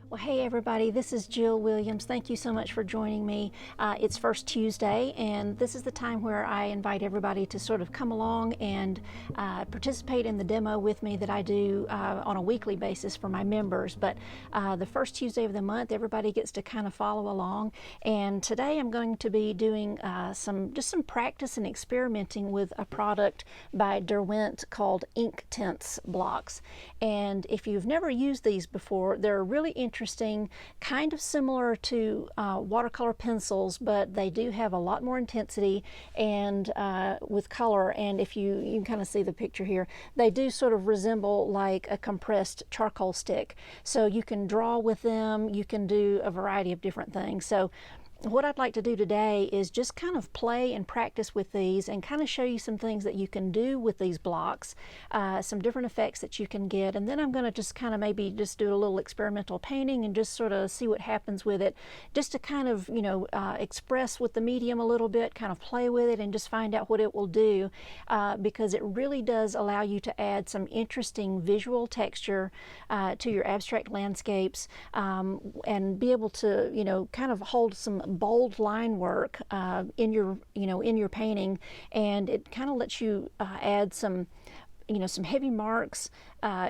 Well, hey everybody, this is Jill Williams. Thank you so much for joining me. It's First Tuesday, and this is the time where I invite everybody to sort of come along and participate in the demo with me that I do on a weekly basis for my members. But the first Tuesday of the month, everybody gets to kind of follow along. And today I'm going to be doing some practice and experimenting with a product by Derwent called Inktense blocks. And if you've never used these before, they're really interesting, kind of similar to watercolor pencils, but they do have a lot more intensity and with color. And if you can kind of see the picture here, they do sort of resemble like a compressed charcoal stick. So you can draw with them, you can do a variety of different things. So what I'd like to do today is just kind of play and practice with these and kind of show you some things that you can do with these blocks, some different effects that you can get, and then I'm going to just kind of maybe just do a little experimental painting and just sort of see what happens with it, just to kind of, express with the medium a little bit, kind of play with it and just find out what it will do, because it really does allow you to add some interesting visual texture to your abstract landscapes, and be able to, kind of hold some bold line work in your painting, and it kind of lets you add some heavy marks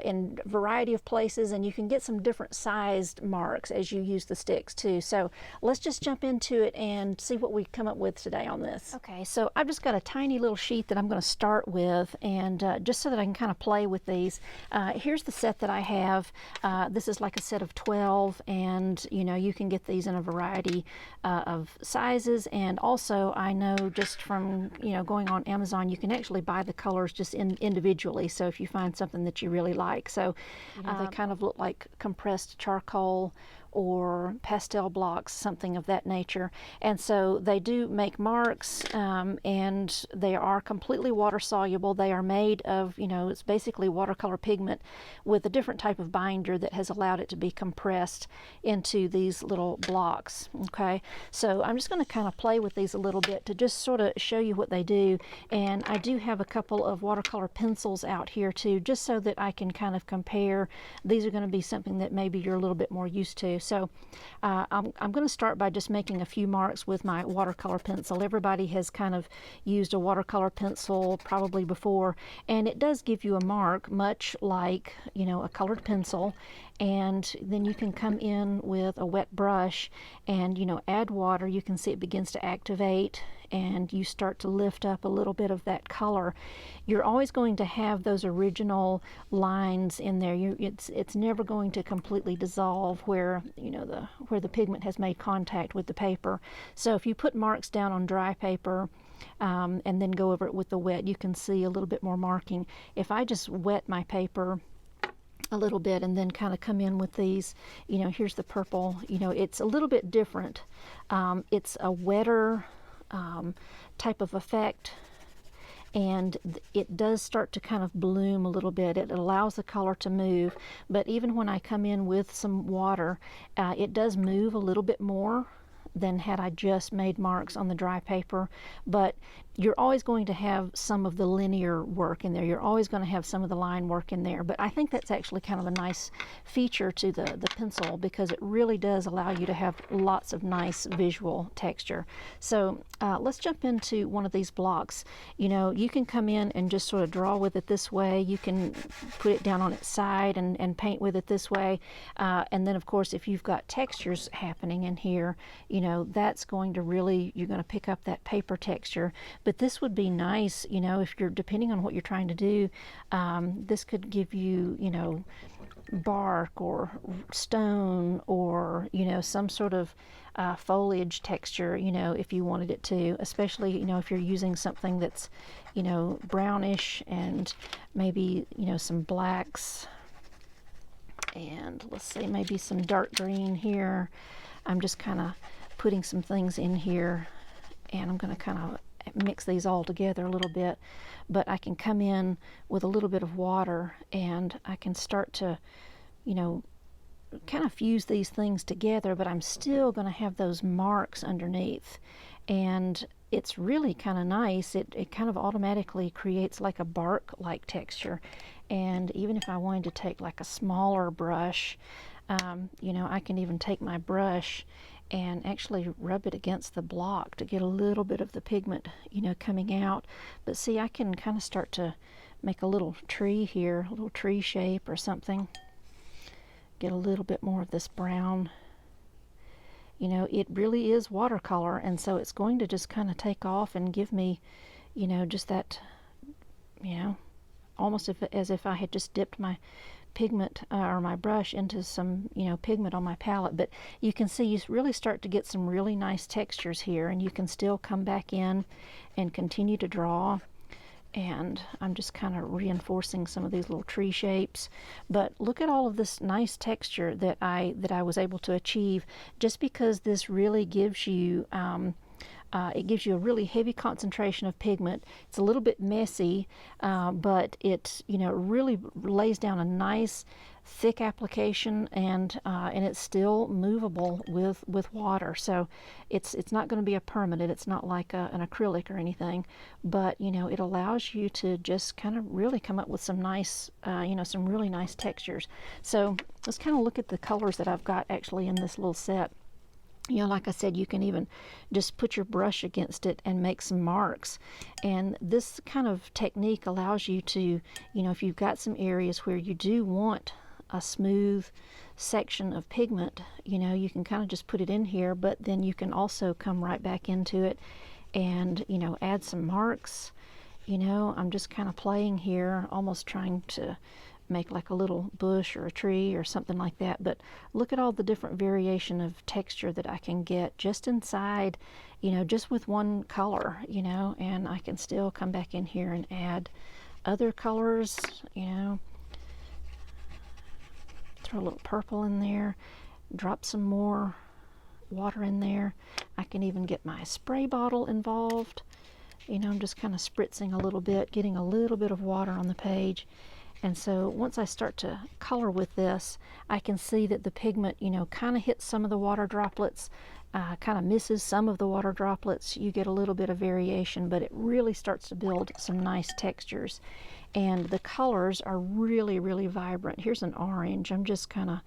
in a variety of places, and you can get some different sized marks as you use the sticks too. So let's just jump into it and see what we come up with today on this. Okay, so I've just got a tiny little sheet that I'm going to start with, and just so that I can kind of play with these. Here's the set that I have. This is like a set of 12, and you can get these in a variety of sizes, and also I know just from going on Amazon, you can actually buy the colors just individually. So if you find something that you really like, so they kind of look like compressed charcoal or pastel blocks, something of that nature. And so they do make marks, and they are completely water soluble. They are made of, it's basically watercolor pigment with a different type of binder that has allowed it to be compressed into these little blocks. Okay, so I'm just going to kind of play with these a little bit to just sort of show you what they do. And I do have a couple of watercolor pencils out here too, just so that I can kind of compare. These are going to be something that maybe you're a little bit more used to. So I'm going to start by just making a few marks with my watercolor pencil. Everybody has kind of used a watercolor pencil probably before, and it does give you a mark much like a colored pencil. And then you can come in with a wet brush and add water. You can see it begins to activate, and you start to lift up a little bit of that color. You're always going to have those original lines in there. It's never going to completely dissolve where where the pigment has made contact with the paper. So if you put marks down on dry paper and then go over it with the wet, you can see a little bit more marking. If I just wet my paper a little bit and then kind of come in with these, here's the purple, it's a little bit different. It's a wetter type of effect, and it does start to kind of bloom a little bit. It allows the color to move, but even when I come in with some water, it does move a little bit more than had I just made marks on the dry paper. But you're always going to have some of the linear work in there. You're always going to have some of the line work in there. But I think that's actually kind of a nice feature to the pencil, because it really does allow you to have lots of nice visual texture. So let's jump into one of these blocks. You can come in and just sort of draw with it this way. You can put it down on its side and paint with it this way. And then of course, if you've got textures happening in here, that's going to really, you're going to pick up that paper texture. But this would be nice, if you're, depending on what you're trying to do, this could give you, bark or stone or, some sort of foliage texture, if you wanted it to, especially, if you're using something that's, brownish and maybe, some blacks. And let's see, maybe some dark green here. I'm just kind of putting some things in here, and I'm going to kind of mix these all together a little bit. But I can come in with a little bit of water, and I can start to, kind of fuse these things together, but I'm still going to have those marks underneath. And it's really kind of nice. It kind of automatically creates like a bark-like texture. And even if I wanted to take like a smaller brush, You know, I can even take my brush and actually rub it against the block to get a little bit of the pigment, you know, coming out. But see, I can kind of start to make a little tree here, a little tree shape or something. Get a little bit more of this brown. You know, it really is watercolor, and so it's going to just kind of take off and give me, you know, just that, you know, almost as if I had just dipped my pigment or my brush into some, you know, pigment on my palette. But you can see you really start to get some really nice textures here, and you can still come back in and continue to draw. And I'm just kind of reinforcing some of these little tree shapes. But look at all of this nice texture that I was able to achieve, just because this really gives you it gives you a really heavy concentration of pigment. It's a little bit messy, but it, you know, really lays down a nice thick application, and it's still movable with water. So it's not going to be a permanent. It's not like an acrylic or anything, but you know, it allows you to just kind of really come up with some nice, you know, some really nice textures. So let's kind of look at the colors that I've got actually in this little set. You know, like I said, you can even just put your brush against it and make some marks. And this kind of technique allows you to, you know, if you've got some areas where you do want a smooth section of pigment, you know, you can kind of just put it in here, but then you can also come right back into it and, you know, add some marks. You know, I'm just kind of playing here, almost trying to make like a little bush or a tree or something like that. But look at all the different variation of texture that I can get just inside, you know, just with one color, you know. And I can still come back in here and add other colors, you know, throw a little purple in there, drop some more water in there. I can even get my spray bottle involved. You know, I'm just kind of spritzing a little bit, getting a little bit of water on the page. And so once I start to color with this, I can see that the pigment, you know, kind of hits some of the water droplets, kind of misses some of the water droplets. You get a little bit of variation, but it really starts to build some nice textures. And the colors are really, really vibrant. Here's an orange. I'm just kind of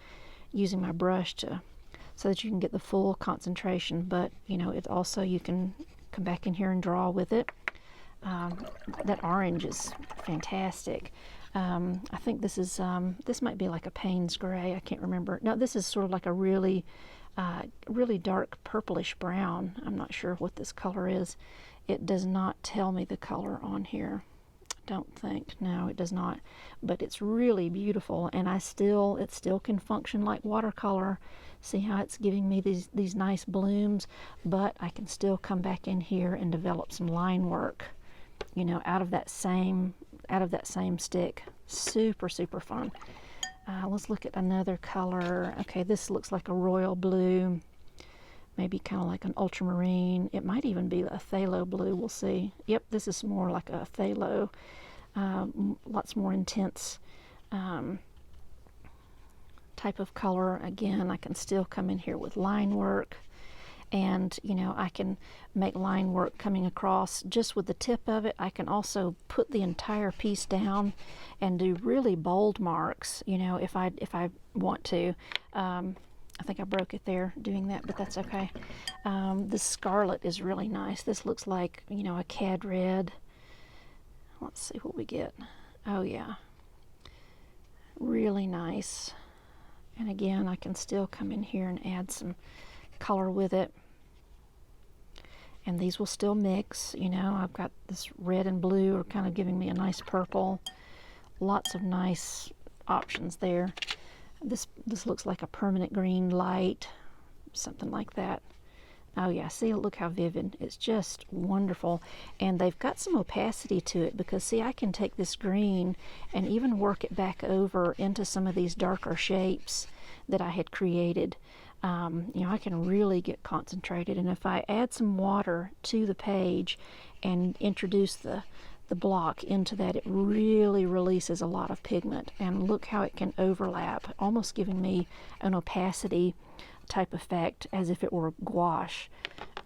using my brush so that you can get the full concentration, but you know, it also, you can come back in here and draw with it. That orange is fantastic. I think this is, this might be like a Payne's gray. I can't remember. No, this is sort of like a really, really dark purplish brown. I'm not sure what this color is. It does not tell me the color on here. Don't think. No, it does not. But it's really beautiful, and it still can function like watercolor. See how it's giving me these nice blooms, but I can still come back in here and develop some line work, you know, out of that same stick. Super, super fun. Let's look at another color. Okay, this looks like a royal blue, maybe kind of like an ultramarine. It might even be a phthalo blue. We'll see. Yep, this is more like a phthalo. Lots more intense type of color. Again, I can still come in here with line work. And, you know, I can make line work coming across just with the tip of it. I can also put the entire piece down and do really bold marks, you know, if I want to. I think I broke it there doing that, but that's okay. This scarlet is really nice. This looks like, you know, a cad red. Let's see what we get. Oh yeah, really nice. And again, I can still come in here and add some color with it. And these will still mix, you know. I've got this red and blue are kind of giving me a nice purple. Lots of nice options there. This looks like a permanent green light, something like that. Oh yeah, see, look how vivid. It's just wonderful. And they've got some opacity to it, because see, I can take this green and even work it back over into some of these darker shapes that I had created. You know, I can really get concentrated, and if I add some water to the page and introduce the block into that, it really releases a lot of pigment. And look how it can overlap, almost giving me an opacity type effect as if it were gouache.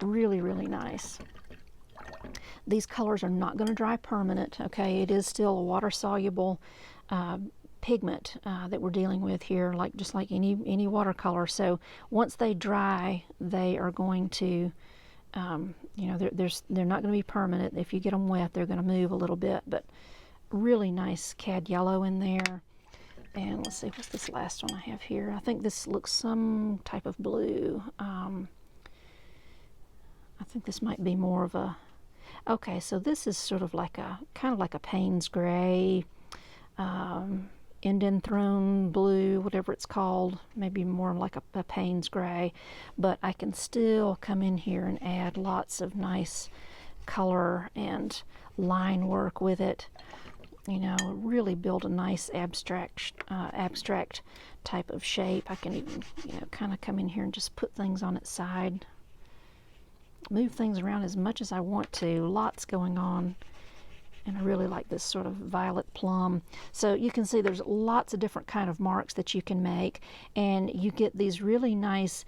Really, really nice. These colors are not going to dry permanent, okay? It is still a water-soluble pigment that we're dealing with here, like just like any watercolor. So once they dry, they are going to, you know, they're not going to be permanent. If you get them wet, they're going to move a little bit. But really nice cad yellow in there. And let's see, what's this last one I have here? I think this looks some type of blue. I think this might be more of a, okay, so this is sort of like a, kind of like a Payne's gray, Indian throne blue, whatever it's called, maybe more like a Payne's gray, but I can still come in here and add lots of nice color and line work with it. You know, really build a nice abstract type of shape. I can even, you know, kind of come in here and just put things on its side, move things around as much as I want to. Lots going on, and I really like this sort of violet plum. So you can see there's lots of different kind of marks that you can make, and you get these really nice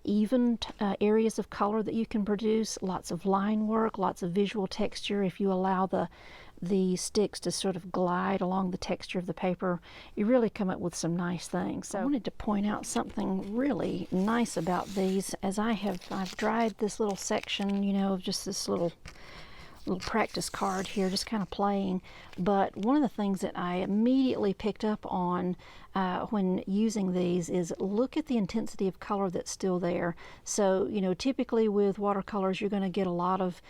even areas of color that you can produce. Lots of line work, lots of visual texture. If you allow the sticks to sort of glide along the texture of the paper, you really come up with some nice things. So I wanted to point out something really nice about these, as I've dried this little section, you know, of just this little practice card here, just kind of playing. But one of the things that I immediately picked up on when using these is look at the intensity of color that's still there. So, you know, typically with watercolors, you're going to get a lot of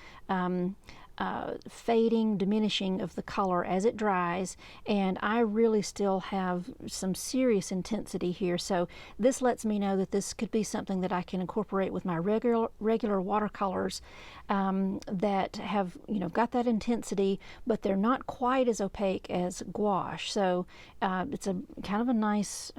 fading, diminishing of the color as it dries, and I really still have some serious intensity here. So this lets me know that this could be something that I can incorporate with my regular watercolors that have, you know, got that intensity, but they're not quite as opaque as gouache. So it's a kind of a nice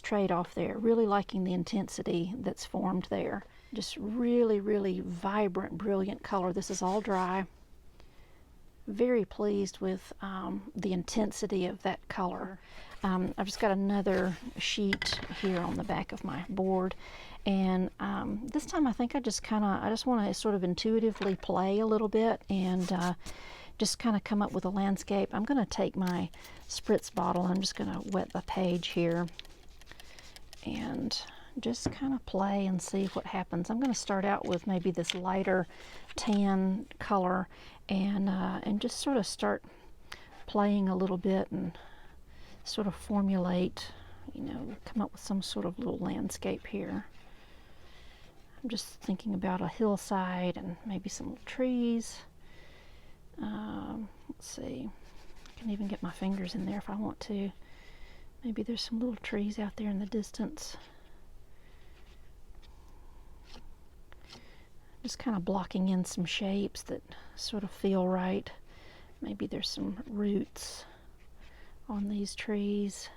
trade-off there. Really liking the intensity that's formed there. Just really, really vibrant, brilliant color. This is all dry. Very pleased with the intensity of that color. I've just got another sheet here on the back of my board, and this time I think I just want to sort of intuitively play a little bit and just kind of come up with a landscape. I'm going to take my spritz bottle, I'm just going to wet the page here and just kind of play and see what happens. I'm going to start out with maybe this lighter tan color and just sort of start playing a little bit and sort of formulate, you know, come up with some sort of little landscape here. I'm just thinking about a hillside and maybe some little trees. Let's see, I can even get my fingers in there if I want to. Maybe there's some little trees out there in the distance. Just kind of blocking in some shapes that sort of feel right. Maybe there's some roots on these trees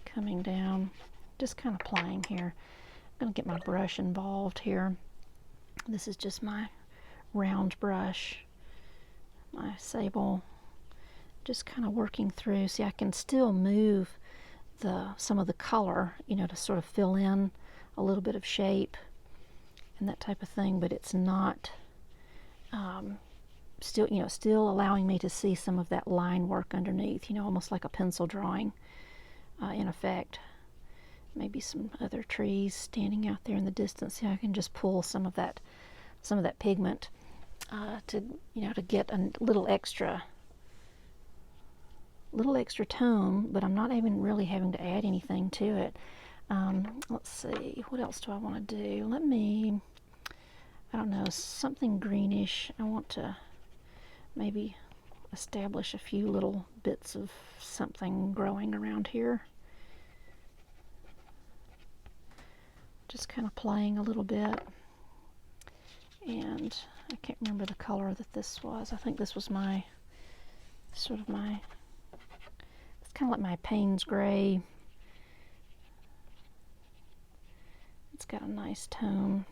coming down. Just kind of playing here. I'm going to get my brush involved here. This is just my round brush, my sable. Just kind of working through. See, I can still move some of the color, you know, to sort of fill in a little bit of shape and that type of thing, but it's not still allowing me to see some of that line work underneath, you know, almost like a pencil drawing in effect. Maybe some other trees standing out there in the distance. See, I can just pull some of that pigment to get a little extra tone, but I'm not even really having to add anything to it. Let's see, what else do I want to do? I don't know, something greenish. I want to maybe establish a few little bits of something growing around here. Just kind of playing a little bit. And I can't remember the color that this was. I think this was it's kind of like my Payne's gray. It's got a nice tone.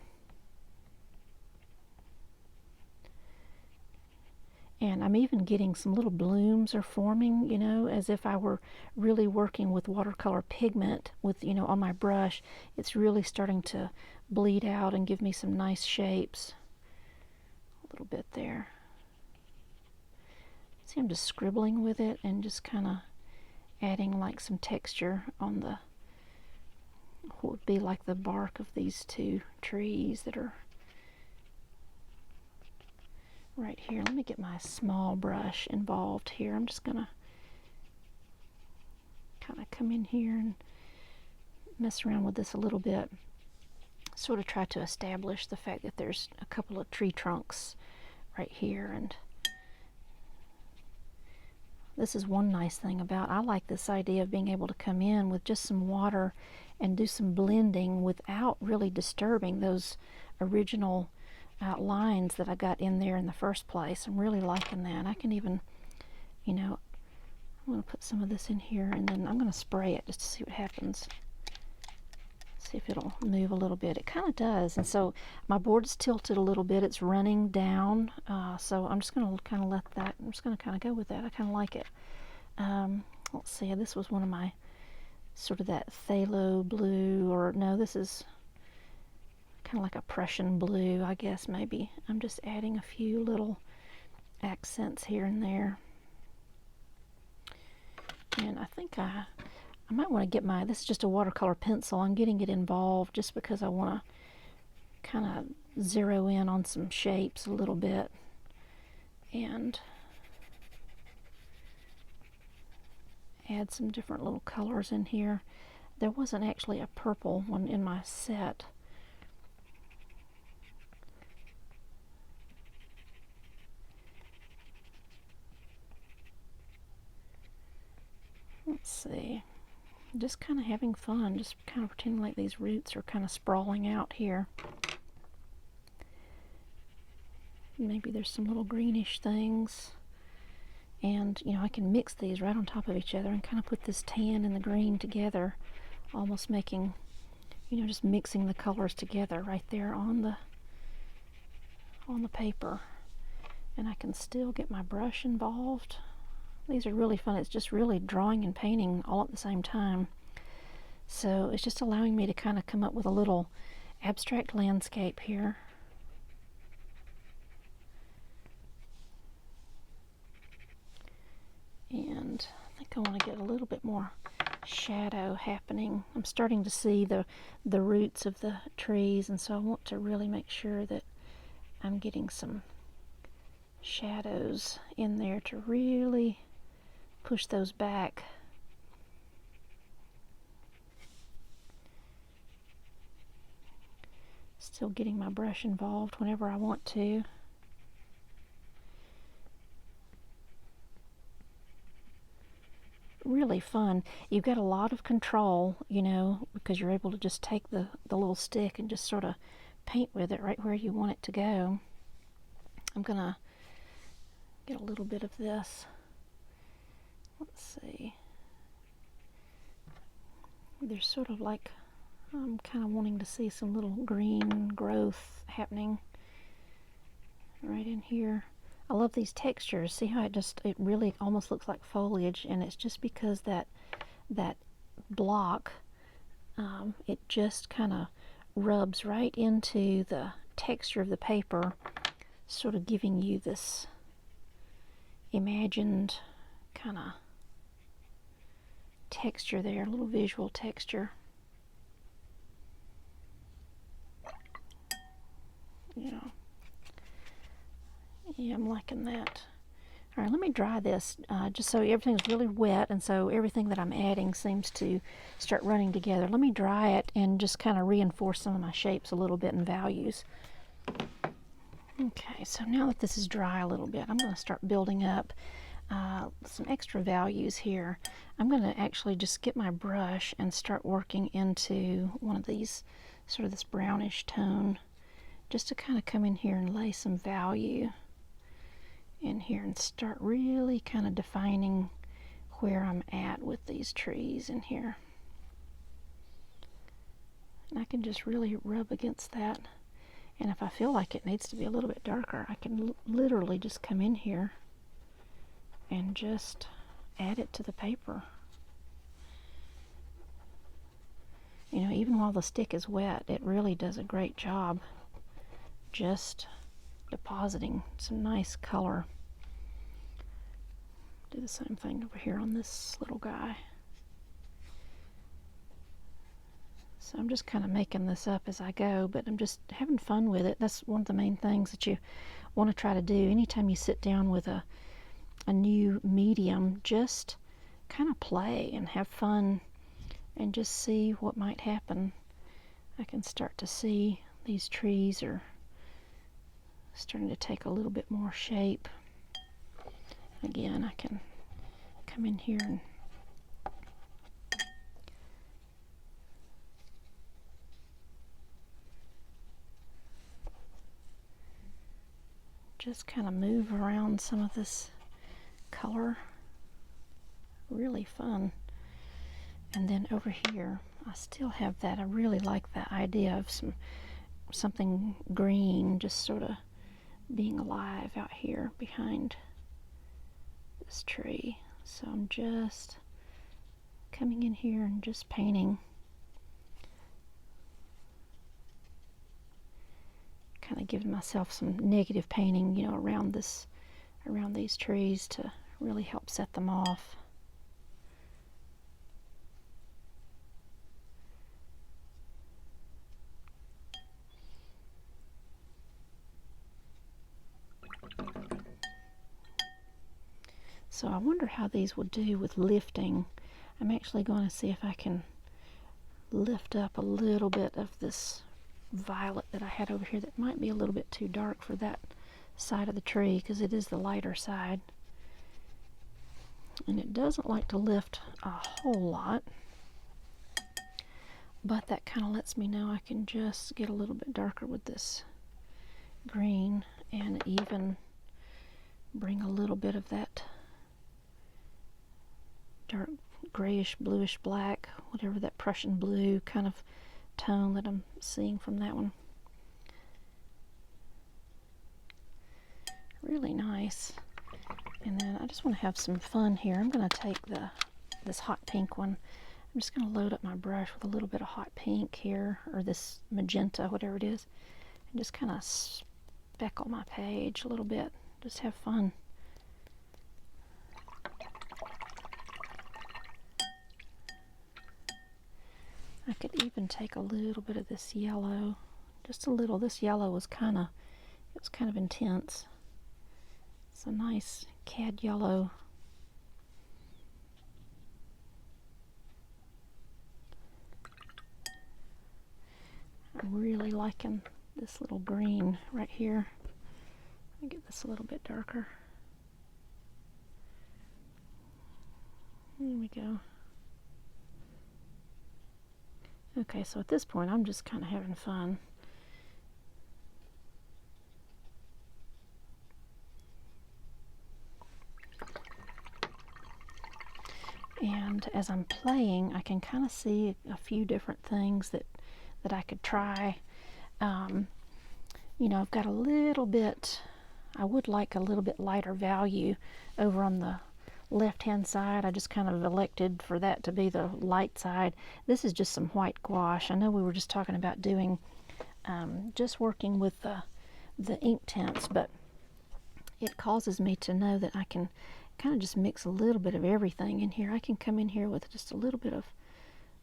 And I'm even getting some little blooms are forming, you know, as if I were really working with watercolor pigment with, you know, on my brush. It's really starting to bleed out and give me some nice shapes. A little bit there. See, I'm just scribbling with it and just kind of adding like some texture on the, what would be like the bark of these two trees that are right here. Let me get my small brush involved here. I'm just gonna kind of come in here and mess around with this a little bit. Sort of try to establish the fact that there's a couple of tree trunks right here, and this is one nice thing about, I like this idea of being able to come in with just some water and do some blending without really disturbing those original lines that I got in there in the first place. I'm really liking that. I can even, you know, I'm going to put some of this in here and then I'm going to spray it just to see what happens. See if it'll move a little bit. It kind of does. And so my board's tilted a little bit. It's running down. So I'm just going to kind of let that, I'm just going to kind of go with that. I kind of like it. Let's see. This was one of my sort of that phthalo blue, or no, this is kind of like a Prussian blue, I guess, maybe. I'm just adding a few little accents here and there. And I think I might want to get my, this is just a watercolor pencil. I'm getting it involved just because I want to kind of zero in on some shapes a little bit. And add some different little colors in here. There wasn't actually a purple one in my set. Let's see. Just kind of having fun, just kind of pretending like these roots are kind of sprawling out here. Maybe there's some little greenish things. And, you know, I can mix these right on top of each other and kind of put this tan and the green together, almost making, you know, just mixing the colors together right there on the paper. And I can still get my brush involved. These are really fun. It's just really drawing and painting all at the same time. So it's just allowing me to kind of come up with a little abstract landscape here. And I think I want to get a little bit more shadow happening. I'm starting to see the roots of the trees, and so I want to really make sure that I'm getting some shadows in there to really push those back. Still getting my brush involved whenever I want to. Really fun. You've got a lot of control, you know, because you're able to just take the little stick and just sort of paint with it right where you want it to go. I'm gonna get a little bit of this. Let's see. There's sort of like, I'm kind of wanting to see some little green growth happening right in here. I love these textures. See how it really almost looks like foliage, and it's just because that block, it just kind of rubs right into the texture of the paper, sort of giving you this imagined kind of texture there, a little visual texture. Yeah. Yeah, I'm liking that. All right, let me dry this just so everything's really wet, and so everything that I'm adding seems to start running together. Let me dry it and just kind of reinforce some of my shapes a little bit and values. Okay, so now that this is dry a little bit, I'm going to start building up some extra values here. I'm going to actually just get my brush and start working into one of these, sort of this brownish tone, just to kind of come in here and lay some value in here and start really kind of defining where I'm at with these trees in here. And I can just really rub against that. And if I feel like it needs to be a little bit darker, I can literally just come in here and just add it to the paper. You know, even while the stick is wet, it really does a great job just depositing some nice color. Do the same thing over here on this little guy. So I'm just kind of making this up as I go, but I'm just having fun with it. That's one of the main things that you want to try to do. Anytime you sit down with a new medium, just kind of play and have fun and just see what might happen. I can start to see these trees are starting to take a little bit more shape. Again, I can come in here and just kind of move around some of this color. Really fun. And then over here, I still have that. I really like that idea of something green just sort of being alive out here behind this tree. So I'm just coming in here and just painting. Kind of giving myself some negative painting, you know, around these trees to really help set them off. So I wonder how these will do with lifting. I'm actually going to see if I can lift up a little bit of this violet that I had over here that might be a little bit too dark for that side of the tree because it is the lighter side. And it doesn't like to lift a whole lot, but that kind of lets me know I can just get a little bit darker with this green and even bring a little bit of that dark grayish, bluish black, whatever that Prussian blue kind of tone that I'm seeing from that one. Really nice. And then I just want to have some fun here. I'm going to take this hot pink one. I'm just going to load up my brush with a little bit of hot pink here, or this magenta, whatever it is, and just kind of speckle my page a little bit. Just have fun. I could even take a little bit of this yellow, just a little. This yellow was kind of intense. It's a nice cad yellow. I'm really liking this little green right here. Let me get this a little bit darker. There we go. Okay, so at this point I'm just kind of having fun. And as I'm playing, I can kind of see a few different things that I could try. You know, I've got a little bit, I would like a little bit lighter value over on the left-hand side. I just kind of elected for that to be the light side. This is just some white gouache. I know we were just talking about doing, just working with the ink tints, but it causes me to know that I can kind of just mix a little bit of everything in here. I can come in here with just a little bit of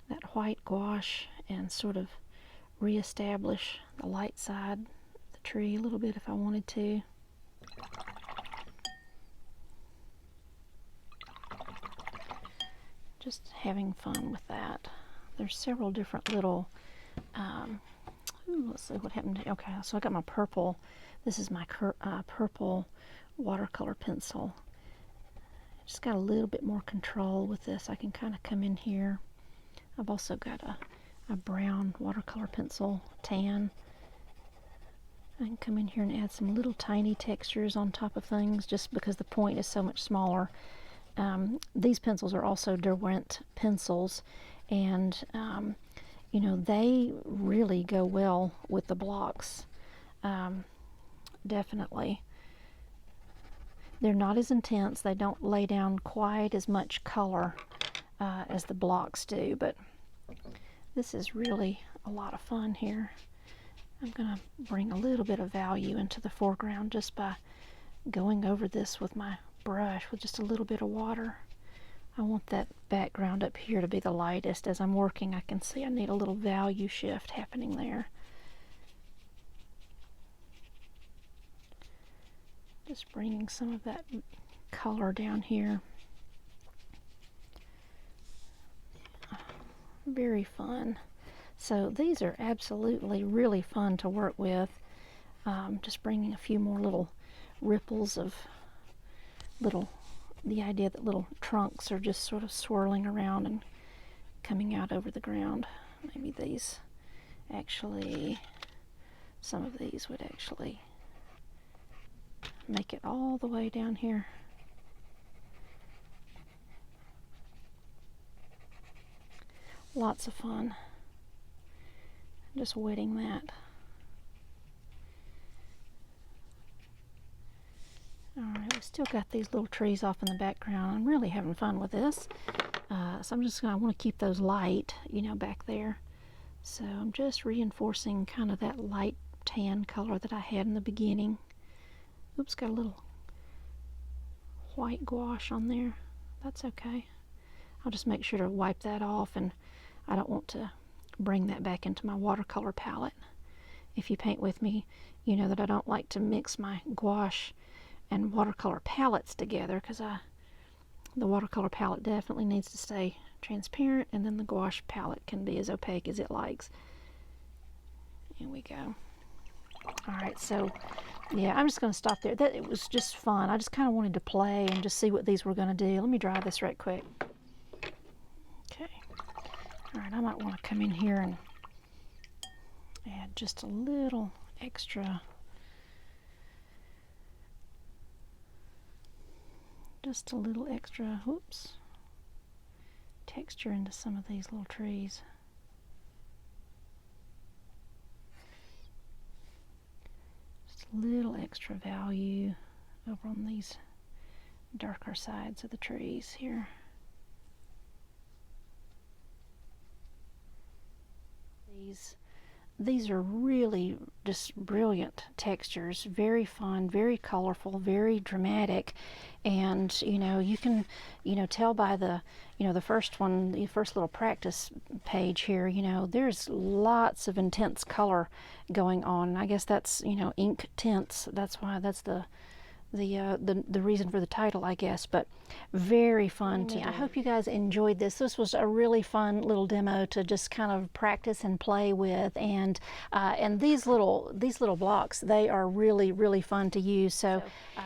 that white gouache and sort of reestablish the light side of the tree a little bit if I wanted to. Just having fun with that. There's several different little, let's see what happened. Okay, so I got my purple. This is my purple watercolor pencil. Just got a little bit more control with this. I can kind of come in here. I've also got a brown watercolor pencil, tan. I can come in here and add some little tiny textures on top of things just because the point is so much smaller. These pencils are also Derwent pencils, and you know, they really go well with the blocks. Definitely. They're not as intense. They don't lay down quite as much color as the blocks do, but this is really a lot of fun here. I'm going to bring a little bit of value into the foreground just by going over this with my brush with just a little bit of water. I want that background up here to be the lightest. As I'm working, I can see I need a little value shift happening there. Just bringing some of that color down here. Very fun. So these are absolutely really fun to work with. Just bringing a few more little ripples of the idea that little trunks are just sort of swirling around and coming out over the ground. Maybe these actually, some of these would actually make it all the way down here. Lots of fun. Just wetting that. Alright, we still got these little trees off in the background. I'm really having fun with this. So I'm just going to want to keep those light, you know, back there. So I'm just reinforcing kind of that light tan color that I had in the beginning. Oops, got a little white gouache on there. That's okay. I'll just make sure to wipe that off, and I don't want to bring that back into my watercolor palette. If you paint with me, you know that I don't like to mix my gouache and watercolor palettes together, because the watercolor palette definitely needs to stay transparent, and then the gouache palette can be as opaque as it likes. Here we go. Alright, so yeah, I'm just going to stop there. It was just fun. I just kind of wanted to play and just see what these were going to do. Let me dry this right quick. Okay. Alright, I might want to come in here and add just a little extra, whoops, texture into some of these little trees. Just a little extra value over on these darker sides of the trees here. These are really just brilliant textures, very fun, very colorful, very dramatic, and you know, you can, you know, tell by the, you know, the first one, the first little practice page here, you know, there's lots of intense color going on. I guess that's, you know, ink tints. That's why that's the reason for the title, I guess, but very fun to do. I hope you guys enjoyed this. This was a really fun little demo to just kind of practice and play with, and these little blocks, they are really fun to use. So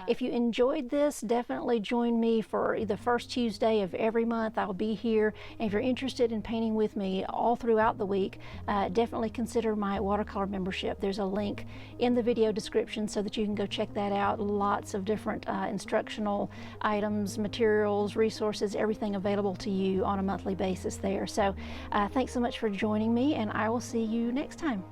if you enjoyed this, definitely join me for the first Tuesday of every month. I'll be here, and if you're interested in painting with me all throughout the week, definitely consider my watercolor membership. There's a link in the video description so that you can go check that out. Lots of different instructional items, materials, resources, everything available to you on a monthly basis there. So thanks so much for joining me, and I will see you next time.